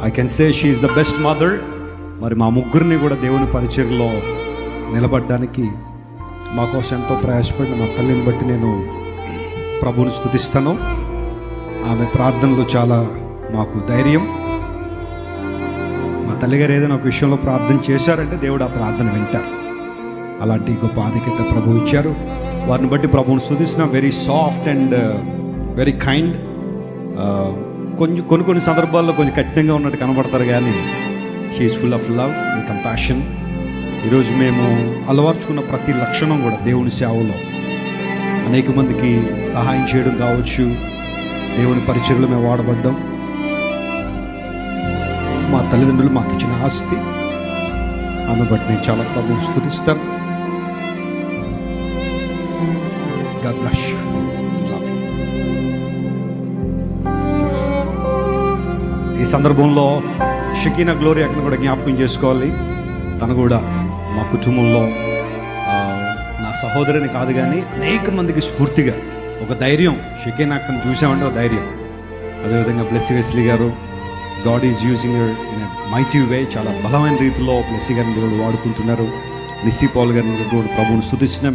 I can say she is the best mother. మరి మా ముగ్గురిని కూడా దేవుని పరిచర్లో నిలబడడానికి మా కోసం ఎంతో ప్రయాసపడిన మా తల్లిని బట్టి నేను ప్రభువుని స్తుతిస్తాను. ఆమె ప్రార్థనలు చాలా మాకు ధైర్యం. మా తల్లిగారు ఏదైనా ఒక విషయంలో ప్రార్థన చేశారంటే దేవుడు ఆ ప్రార్థన వింటారు. అలాంటి గొప్ప ఆధిక్యత ప్రభువు ఇచ్చారు. వారిని బట్టి ప్రభువుని స్తుతిస్తున్నాం. Very soft and very kind. కొన్ని సందర్భాల్లో కొంచెం కఠినంగా ఉన్నట్టు కనబడతారు, కానీ she's full of love and compassion. ఈరోజు మేము అలవర్చుకున్న ప్రతి లక్షణం కూడా దేవుని సేవలో అనేక మందికి సహాయం చేయడం కావచ్చు, దేవుని పరిచర్లో మేము వాడబడ్డాం. మా తల్లిదండ్రులు మాకు ఇచ్చిన ఆస్తి. ఆమె బట్టి నేను చాలా ప్రభువుని స్తుతిస్తాను. God bless you. Love you. ఈ సందర్భంలో షకీనా గ్లోరీ అక్కడ కూడా జ్ఞాపకం చేసుకోవాలి. తను కూడా మా కుటుంబంలో నా సహోదరిని కాదు కానీ అనేక మందికి స్ఫూర్తిగా ఒక ధైర్యం. షకీనా అక్కను చూసామంటే ఒక ధైర్యం. అదేవిధంగా బ్లెస్సీ వెస్లీ గారు, God is using in a mighty way. చాలా బలమైన రీతిలో బ్లెస్సీ గారిని దేవుడు వాడుకుంటున్నారు. నిస్సీ పాల్ గారిని కూడా ప్రభువుని స్తుతిస్తున్నాం.